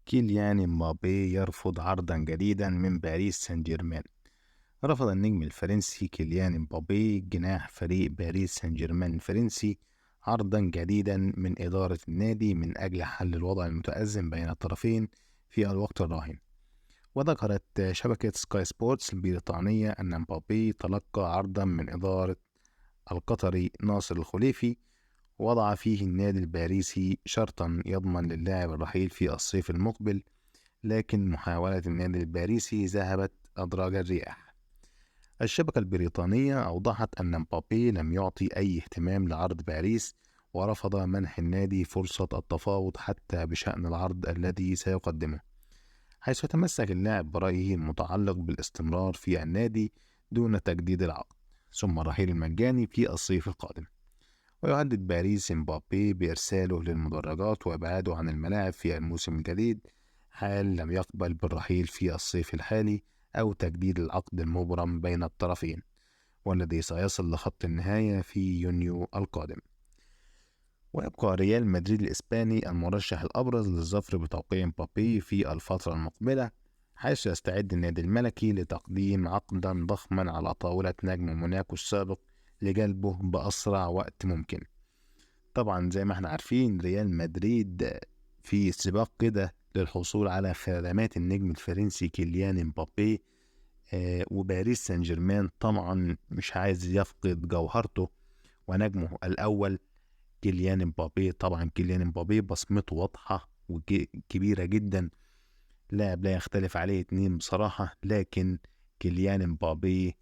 كيليان امبابي يرفض عرضا جديدا من باريس سان جيرمان. رفض النجم الفرنسي كيليان امبابي جناح فريق باريس سان جيرمان الفرنسي عرضا جديدا من إدارة النادي من أجل حل الوضع المتأزم بين الطرفين في الوقت الراهن. وذكرت شبكة سكاي سبورتس البريطانية أن امبابي تلقى عرضا من إدارة القطري ناصر الخليفي، وضع فيه النادي الباريسي شرطا يضمن للاعب الرحيل في الصيف المقبل، لكن محاولة النادي الباريسي ذهبت أدراج الرياح. الشبكة البريطانية أوضحت أن مبابي لم يعطي أي اهتمام لعرض باريس، ورفض منح النادي فرصة التفاوض حتى بشأن العرض الذي سيقدمه، حيث يتمسك اللاعب برأيه المتعلق بالاستمرار في النادي دون تجديد العقد ثم الرحيل المجاني في الصيف القادم. ويهدد باريس مبابي بإرساله للمدرجات وإبعاده عن الملاعب في الموسم الجديد حال لم يقبل بالرحيل في الصيف الحالي أو تجديد العقد المبرم بين الطرفين، والذي سيصل لخط النهاية في يونيو القادم. ويبقى ريال مدريد الإسباني المرشح الأبرز للظفر بتوقيع مبابي في الفترة المقبلة، حيث يستعد النادي الملكي لتقديم عقدا ضخما على طاولة نجم موناكو السابق لجلبه بأسرع وقت ممكن. طبعا زي ما احنا عارفين ريال مدريد في سباق كده للحصول على خدمات النجم الفرنسي كيليان مبابي، وباريس سان جيرمان طبعا مش عايز يفقد جوهرته ونجمه الأول كيليان مبابي. طبعا كيليان مبابي بصمته واضحة وكبيرة جدا، لاعب لا يختلف عليه اتنين بصراحة، لكن كيليان مبابي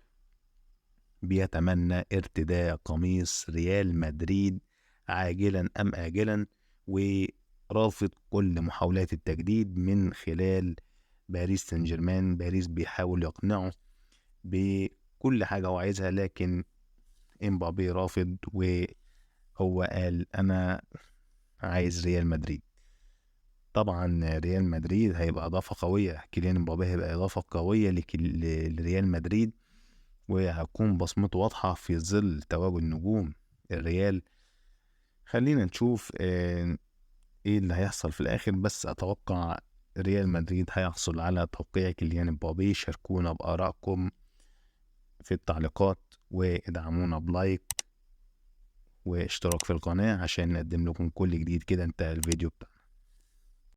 بيتمنى ارتداء قميص ريال مدريد عاجلا أم آجلا، ورافض كل محاولات التجديد من خلال باريس سان جيرمان. باريس بيحاول يقنعه بكل حاجة هو عايزها، لكن امبابي رافض، وهو قال أنا عايز ريال مدريد. طبعا ريال مدريد هيبقى إضافة قوية، كيليان امبابي هيبقى إضافة قوية لريال مدريد، وهتكون بصمته واضحة في ظل تواجد نجوم الريال. خلينا نشوف ايه اللي هيحصل في الاخر، بس اتوقع ريال مدريد هيحصل على توقيع كيليان مبابي. شاركونا بآرائكم في التعليقات، وادعمونا بلايك واشتراك في القناة عشان نقدم لكم كل جديد كده. انتهى الفيديو بتاعنا.